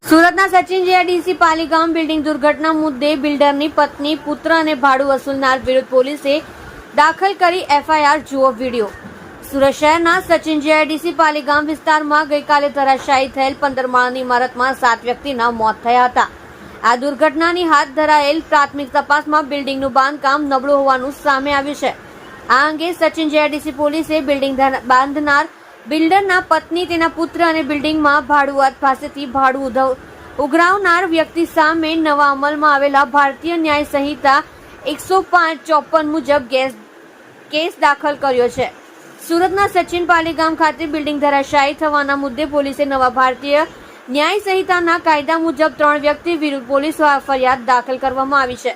સુરતના Sachin GIDC Paligam building દુર્ઘટના મુદ્દે બિલ્ડરની પત્ની, પુત્ર અને ભાડું વસૂલનાર વિરુદ્ધ પોલીસે દાખલ કરી એફઆઈઆર. જુઓ વિડીયો. સુરત શહેરના સચિન જીઆઈડીસી પાલીગામ વિસ્તારમાં ગઈકાલે ધરાશાયી થયેલ 15 માળની ઇમારતમાં 7 વ્યક્તિના મોત થયા હતા. આ દુર્ઘટનાની હાથ ધરાયેલ પ્રાથમિક તપાસમાં બિલ્ડિંગનું બાંધકામ નબળું હોવાનું સામે આવ્યું છે. આ અંગે સચિન જીઆઈડીસી પોલીસે બિલ્ડિંગ બાંધનાર બિલ્ડરના પત્ની, તેના પુત્ર અને બિલ્ડિંગમાં ભાડુઆત પાસેથી ભાડું ઉઘરાવનાર વ્યક્તિ સામે નવા અમલમાં આવેલા ભારતીય ન્યાય સંહિતા 105-54 મુજબ કેસ દાખલ કર્યો છે. સુરતના સચિન પાલીગામ ખાતે બિલ્ડિંગ ધરાશાયી થવાના મુદ્દે પોલીસે નવા ભારતીય ન્યાય સંહિતાના કાયદા મુજબ 3 વ્યક્તિ વિરુદ્ધ પોલીસ ફરિયાદ દાખલ કરવામાં આવી છે.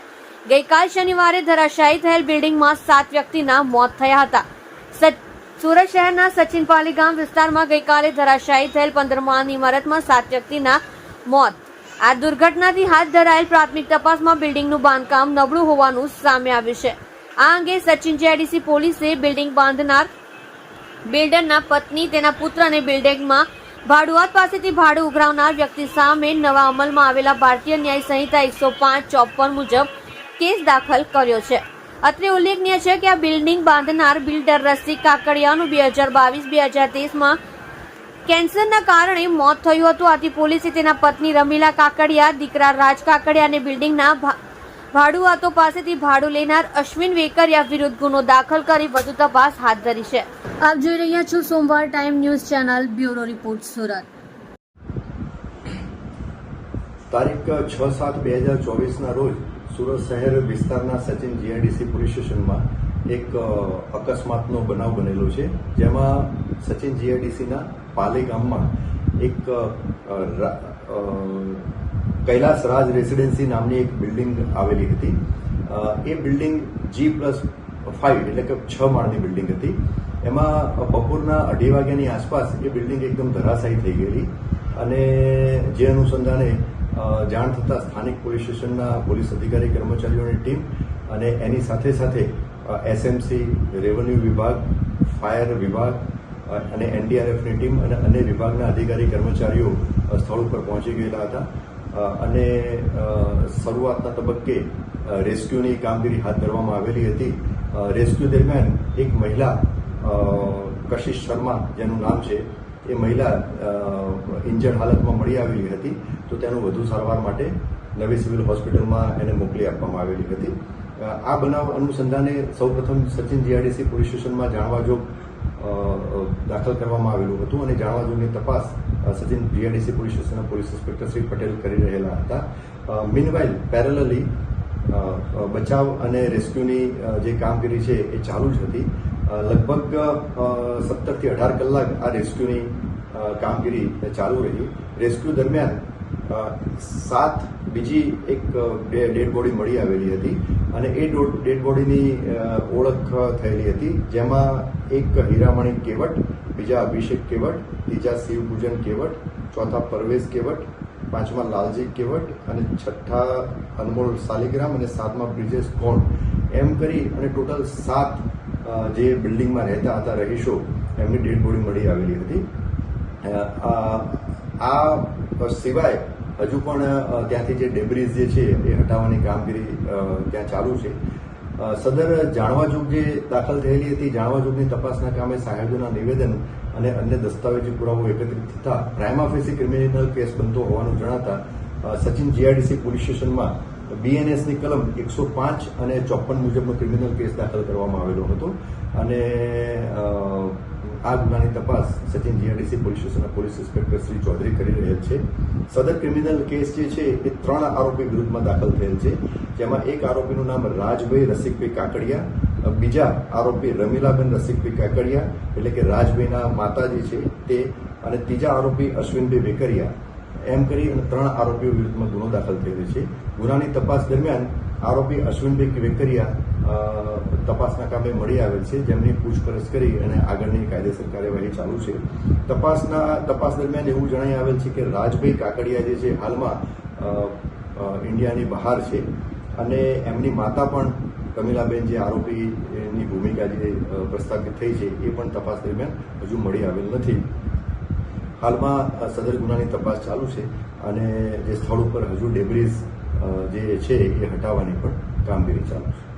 ગઈકાલ શનિવારે ધરાશાયી થયેલ બિલ્ડિંગમાં 7 વ્યક્તિના મોત થયા હતા. સુરત શહેરના સચિન પાલીગામ વિસ્તારમાં ગઈકાલે ધરાશાયી થયેલ 15 માળની ઇમારતમાં 7 વ્યક્તિના મોત. આ દુર્ઘટનાથી હાથ ધરાયેલ પ્રાથમિક તપાસમાં બિલ્ડિંગનું બાંધકામ નબળું હોવાનું સામે આવ્યું છે. આ અંગે સચિન જીઆઈડીસી પોલીસે બિલ્ડિંગ બાંધનાર બિલ્ડરના પત્ની, તેના પુત્ર અને બિલ્ડિંગમાં ભાડુઆત પાસેથી ભાડું ઉઘરાવનાર વ્યક્તિ સામે નવા અમલમાં આવેલા ભારતીય ન્યાય સંહિતા 105-54 મુજબ કેસ દાખલ કર્યો છે. અત્રે ઉલ્લેખનીય છે કે આ બિલ્ડિંગ બાંધનાર બિલ્ડર રસિક કાકડિયાનું 2022-2023માં કેન્સરના કારણે મોત થયું હતું. આથી પોલીસે તેના પત્ની રમીલા કાકડિયા, દીકરા રાજ કાકડિયા અને બિલ્ડિંગના ભાડુઆતો પાસેથી ભાડું લેનાર અશ્વિન વેકરિયા વિરુદ્ધ ગુનો દાખલ કરી વધુ તપાસ હાથ ધરી છે. આપ જોઈ રહ્યા છો સોમવાર time news channel. Bureau report, Surat. તારીખ 6/7/2024 રોજ સુરત શહેર વિસ્તારના સચિન જીઆઈડીસી પોલીસ સ્ટેશનમાં એક અકસ્માતનો બનાવ બનેલો છે, જેમાં સચિન જીઆઈડીસીના પાલીગામમાં એક કૈલાસ રાજ રેસિડેન્સી નામની એક બિલ્ડિંગ આવેલી હતી. એ બિલ્ડિંગ G+5 એટલે કે 6 માળની બિલ્ડિંગ હતી. એમાં બપોરના 2:30 વાગ્યાની આસપાસ એ બિલ્ડિંગ એકદમ ધરાશાયી થઈ ગયેલી અને જે અનુસંધાને જાણ થતાં સ્થાનિક પોલીસ સ્ટેશનના પોલીસ અધિકારી કર્મચારીઓની ટીમ અને એની સાથે સાથે એસએમસી, રેવન્યુ વિભાગ, ફાયર વિભાગ અને એનડીઆરએફની ટીમ અને અન્ય વિભાગના અધિકારી કર્મચારીઓ સ્થળ ઉપર પહોંચી ગયેલા હતા અને શરૂઆતના તબક્કે રેસ્ક્યુની કામગીરી હાથ ધરવામાં આવેલી હતી. રેસ્ક્યુ દરમિયાન એક મહિલા, કશિશ શર્મા જેનું નામ છે, એ મહિલા ઇન્જર્ડ હાલતમાં મળી આવેલી હતી. તો તેનું વધુ સારવાર માટે નવી સિવિલ હોસ્પિટલમાં એને મોકલી આપવામાં આવેલી હતી. આ બનાવ અનુસંધાને સૌપ્રથમ સચિન જીઆઈડીસી પોલીસ સ્ટેશનમાં જાણવાજોગ દાખલ કરવામાં આવેલું હતું અને જાણવાજોગની તપાસ સચિન જીઆઈડીસી પોલીસ સ્ટેશનના પોલીસ ઇન્સ્પેક્ટર શ્રી પટેલ કરી રહેલા હતા. મીનવાઇલ પેરેલલી બચાવ અને રેસ્ક્યુની જે કામગીરી છે એ ચાલુ જ હતી. લગભગ 17 થી 18 કલાક આ રેસ્ક્યુની કામગીરી ચાલુ રહી. રેસ્ક્યુ દરમિયાન 7 બીજી એક ડેડ બોડી મળી આવેલી હતી અને એ ડેડ બોડીની ઓળખ થયેલી હતી, જેમાં એક હીરામણી કેવટ, બીજા અભિષેક કેવટ, ત્રીજા શિવપૂજન કેવટ, ચોથા પરવેશ કેવટ, પાંચમા લાલજી કેવટ અને છઠ્ઠા અનમોલ સાલિગ્રામ અને 7મા બ્રિજેશ કોણ, એમ કરી અને ટોટલ 7 જે બિલ્ડિંગમાં રહેતા હતા રહીશો, એમની ડેડ બોડી મળી આવેલી હતી. આ સિવાય હજુ પણ ત્યાંથી જે ડેબ્રીઝ જે છે એ હટાવવાની કામગીરી ત્યાં ચાલુ છે. સદર જાણવાજોગ જે દાખલ થયેલી હતી, જાણવાજોગની તપાસના કામે સાહેબોના નિવેદન અને અન્ય દસ્તાવેજી પુરાવો એકત્રિત થતા પ્રાઇમા ફેસી ક્રિમિનલ કેસ બનતો હોવાનું જણાતા સચિન જીઆઈડીસી પોલીસ સ્ટેશનમાં બીએનએસની કલમ 105 અને 54 મુજબનો ક્રિમિનલ કેસ દાખલ કરવામાં આવેલો હતો અને આ ગુનાની તપાસ સચિન જીઆઈડીસી પોલીસ સ્ટેશનના પોલીસ ઇન્સ્પેક્ટર શ્રી ચૌધરી કરી રહેલ છે. સદર ક્રિમિનલ કેસ જે છે એ 3 આરોપી વિરુદ્ધમાં દાખલ થયેલ છે, જેમાં એક આરોપીનું નામ રાજભાઈ રસિકભાઈ કાકડિયા, બીજા આરોપી રમીલાબેન રસિકભાઈ કાકડિયા એટલે કે રાજભાઈના માતા જે છે તે, અને ત્રીજા આરોપી અશ્વિનભાઈ વેકરિયા, એમ કરી અને 3 આરોપીઓ વિરુદ્ધમાં ગુનો દાખલ થયેલો છે. ગુનાની તપાસ દરમિયાન આરોપી અશ્વિનભાઈ વેકરિયા તપાસના કામે મળી આવેલ છે, જેમની પૂછપરછ કરી અને આગળની કાયદેસર કાર્યવાહી ચાલુ છે. તપાસ દરમિયાન એવું જણાઈ આવેલ છે કે રાજભાઈ કાકડિયા જે છે હાલમાં ઇન્ડિયાની બહાર છે અને એમની માતા પણ કમિલાબેન જે આરોપીની ભૂમિકા જે પ્રસ્થાપિત થઈ છે એ પણ તપાસ દરમિયાન હજુ મળી આવેલ નથી. હાલમાં સદર ગુનાની તપાસ ચાલુ છે અને જે સ્થળ ઉપર હજુ ડેબ્રીઝ જે છે એ હટાવવાની પણ કામગીરી ચાલુ છે.